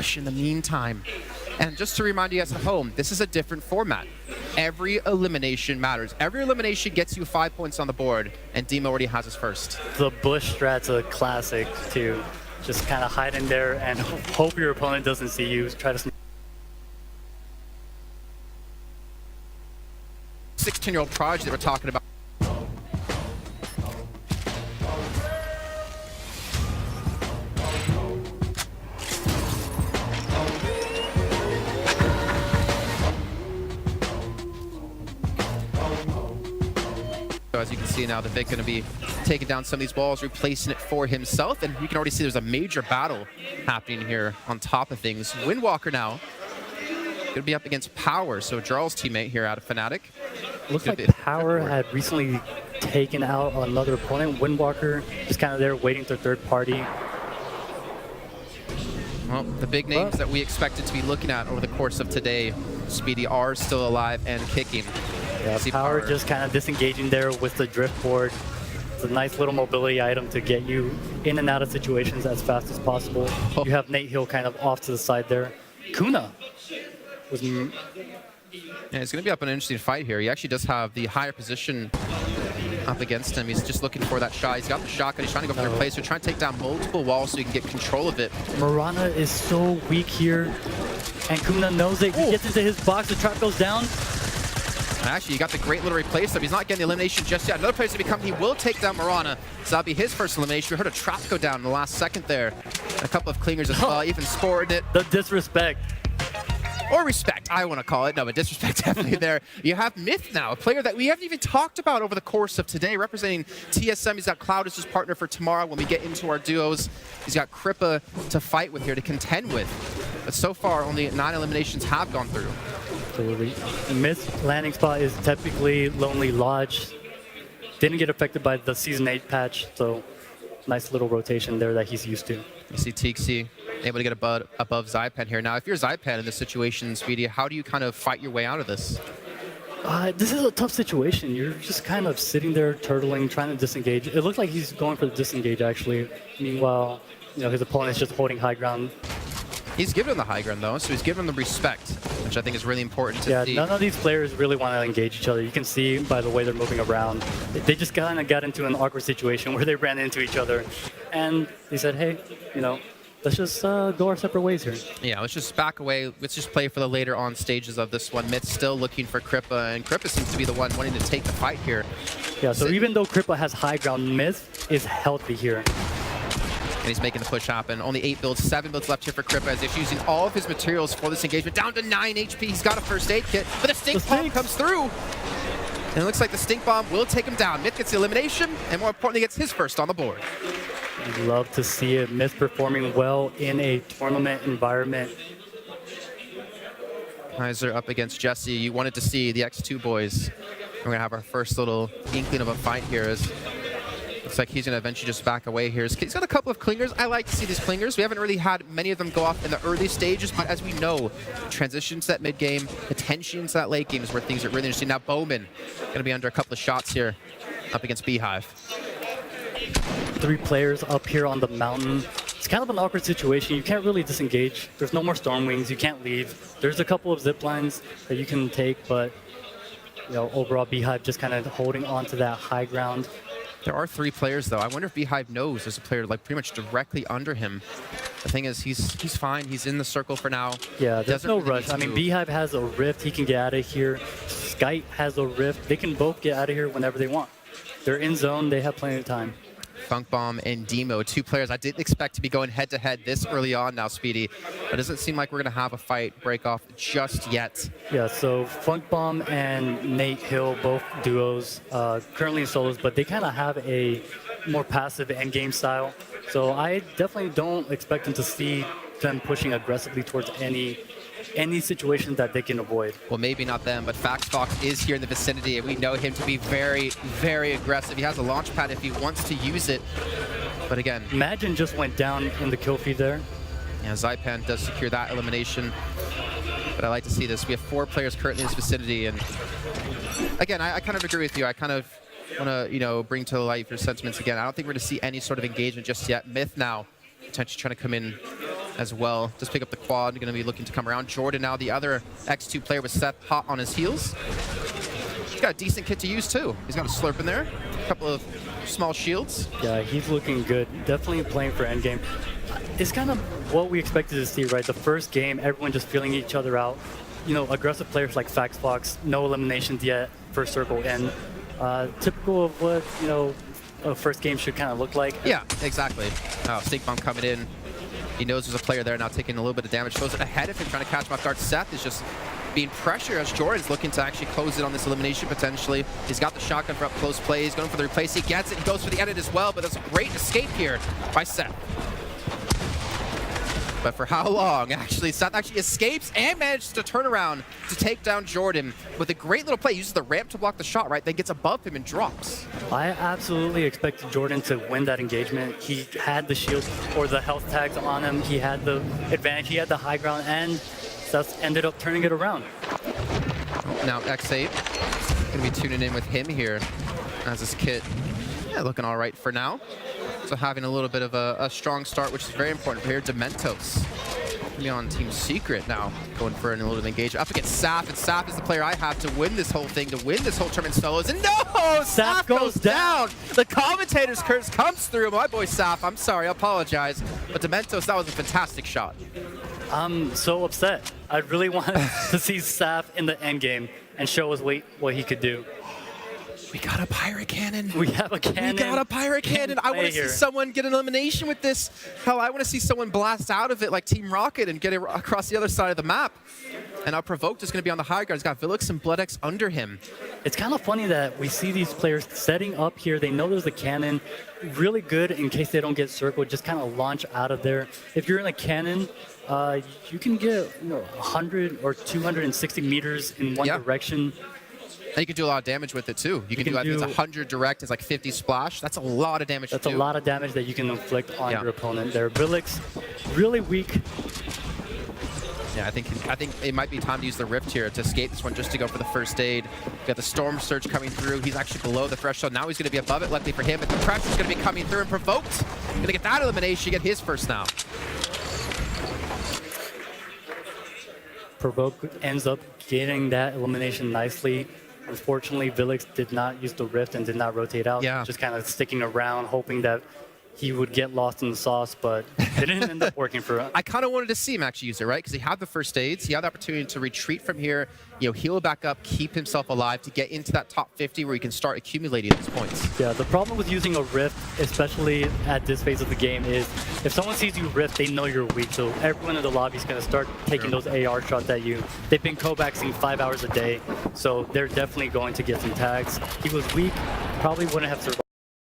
push in the meantime. And just to remind you guys at home, this is a different format. Every elimination matters. Every elimination gets you 5 points on the board, and Demo already has his first. The bush strat's a classic too. Just kind of hide in there and hope your opponent doesn't see you. Try to 16-year-old prodigy that we're talking about. So as you can see now, the Vic going to be taking down some of these walls, replacing it for himself, and you can already see there's a major battle happening here on top of things. Windwalker now going to be up against Power, so Jarl's teammate here out of Fnatic. Looks like Power had recently taken out another opponent. Windwalker just kind of there waiting for third party. Well, the big names that we expected to be looking at over the course of today, Speedy, are still alive and kicking. Yeah, Power just kind of disengaging there with the drift board. It's a nice little mobility item to get you in and out of situations as fast as possible. You have Nate Hill kind of off to the side there. Kuna was... Yeah, it's going to be up an interesting fight here. He actually does have the higher position up against him. He's just looking for that shot. He's got the shotgun. He's trying to go for the replacer, trying to take down multiple walls so he can get control of it. Marana is so weak here, and Kuna knows it. He gets into his box. The trap goes down. Actually, you got the great little replacer. He's not getting the elimination just yet. Another player to become. He will take down Marana. So that'll be his first elimination. We heard a trap go down in the last second there. A couple of clingers as well, even sported it. The disrespect. Or respect, I want to call it. No, but disrespect definitely there. You have Myth now, a player that we haven't even talked about over the course of today, representing TSM. He's got Cloud as his partner for tomorrow when we get into our duos. He's got Kripa to fight with here, to contend with. But so far, only 9 eliminations have gone through. Absolutely. Myth's landing spot is typically Lonely Lodge. Didn't get affected by the Season 8 patch, so nice little rotation there that he's used to. You see Tixi able to get above Zypan here. Now, if you're Zypan in this situation, Speedy, how do you kind of fight your way out of this? This is a tough situation. You're just kind of sitting there, turtling, trying to disengage. It looked like he's going for the disengage, actually. Meanwhile, his opponent's just holding high ground. He's given him the high ground, though, so he's given him the respect, which I think is really important to see. None of these players really want to engage each other. You can see by the way they're moving around. They just kind of got into an awkward situation where they ran into each other. And they said, hey, let's just go our separate ways here. Yeah, let's just back away. Let's just play for the later on stages of this one. Myth still looking for Kripa, and Kripa seems to be the one wanting to take the fight here. Yeah, so even though Kripa has high ground, Myth is healthy here. And he's making the push happen. Only 8 builds, 7 builds left here for Kripa as he's using all of his materials for this engagement. Down to 9 HP. He's got a first aid kit, but the Stink Bomb comes through. And it looks like the Stink Bomb will take him down. Myth gets the elimination, and more importantly, gets his first on the board. I'd love to see it. Myth performing well in a tournament environment. Kaiser up against Jesse. You wanted to see the X2 boys. We're going to have our first little inkling of a fight here. Looks like he's going to eventually just back away here. He's got a couple of clingers. I like to see these clingers. We haven't really had many of them go off in the early stages, but as we know, transitions to that mid game, attention to that late game is where things are really interesting. Now Bowman going to be under a couple of shots here up against Beehive. 3 players up here on the mountain. It's kind of an awkward situation. You can't really disengage. There's no more storm wings. You can't leave. There's a couple of zip lines that you can take, but overall Beehive just kind of holding on to that high ground. There are 3 players, though. I wonder if Beehive knows there's a player like pretty much directly under him. The thing is, he's fine. He's in the circle for now. Yeah, there's no rush. I mean, Beehive has a rift. He can get out of here. Skype has a rift. They can both get out of here whenever they want. They're in zone. They have plenty of time. Funk Bomb and Demo, 2 players I didn't expect to be going head-to-head this early on now, Speedy. But it doesn't seem like we're going to have a fight break off just yet. Yeah, so Funk Bomb and Nate Hill, both duos, currently in solos, but they kind of have a more passive endgame style. So I definitely don't expect them to see them pushing aggressively towards any situation that they can avoid. Well, maybe not them, but FaxFox is here in the vicinity, and we know him to be very, very aggressive. He has a launch pad if he wants to use it. But again, Imagine just went down in the kill feed there. Yeah, Zypan does secure that elimination. But I like to see this. We have 4 players currently in this vicinity, and again, I kind of agree with you. I kind of want to, bring to light your sentiments again. I don't think we're going to see any sort of engagement just yet. Myth now potentially trying to come in as well. Just pick up the quad, going to be looking to come around. Jordan now, the other X2 player with Seth hot on his heels. He's got a decent kit to use too. He's got a slurp in there, a couple of small shields. Yeah, he's looking good. Definitely playing for endgame. It's kind of what we expected to see, right? The first game, everyone just feeling each other out. You know, aggressive players like Faxbox, no eliminations yet, first circle in. Typical of what, you know, a first game should kind of look like. Yeah, exactly. Oh, Stink Bomb coming in. He knows there's a player there now taking a little bit of damage. Shows it ahead of him, trying to catch him off guard. Seth is just being pressured as Jordan's looking to actually close it on this elimination potentially. He's got the shotgun for up close play. He's going for the replace. He gets it. He goes for the edit as well, but that's a great escape here by Seth. But for how long? Actually, Seth actually escapes and manages to turn around to take down Jordan with a great little play. Uses the ramp to block the shot, right? Then gets above him and drops. I absolutely expected Jordan to win that engagement. He had the shield or the health tags on him. He had the advantage. He had the high ground, and Seth ended up turning it around. Now X8 going to be tuning in with him here as his kit. Yeah, looking all right for now. So having a little bit of a strong start, which is very important for here. Dementos on Team Secret now, going for a little engagement. Up against Saf, and Saf is the player I have to win this whole thing, to win this whole tournament solos. And no! Saf goes down! The commentator's curse comes through. My boy Saf, I'm sorry, I apologize. But Dementos, that was a fantastic shot. I'm so upset. I really wanted to see Saf in the end game and show us what he could do. We got a pirate cannon. We have a cannon. We got a pirate cannon. I want to see someone get an elimination with this. Hell, I want to see someone blast out of it like Team Rocket and get it across the other side of the map. And now Provoked is going to be on the high ground. He's got Vilix and BloodX under him. It's kind of funny that we see these players setting up here. They know there's a cannon. Really good in case they don't get circled. Just kind of launch out of there. If you're in a cannon, you can get 100 or 260 meters in one direction. And you can do a lot of damage with it too. You can do, I think it's 100 direct, it's like 50 splash. That's a lot of damage. That's a lot of damage that you can inflict on your opponent there. Vilix, really weak. Yeah, I think it might be time to use the Rift here to escape this one, just to go for the first aid. Got the Storm Surge coming through. He's actually below the threshold. Now he's going to be above it, luckily for him. But the pressure's going to be coming through, and Provoked going to get that elimination, get his first now. Provoked ends up getting that elimination nicely. Unfortunately, Vilix did not use the Rift and did not rotate out. Just kind of sticking around, hoping that he would get lost in the sauce, but it didn't end up working for him. I kind of wanted to see him actually use it, right? Because he had the first aids. He had the opportunity to retreat from here, heal back up, keep himself alive to get into that top 50 where he can start accumulating these points. Yeah, the problem with using a Rift, especially at this phase of the game, is if someone sees you Rift, they know you're weak. So everyone in the lobby is going to start taking those AR shots at you. They've been co-baxing 5 hours a day, so they're definitely going to get some tags. He was weak, probably wouldn't have survived.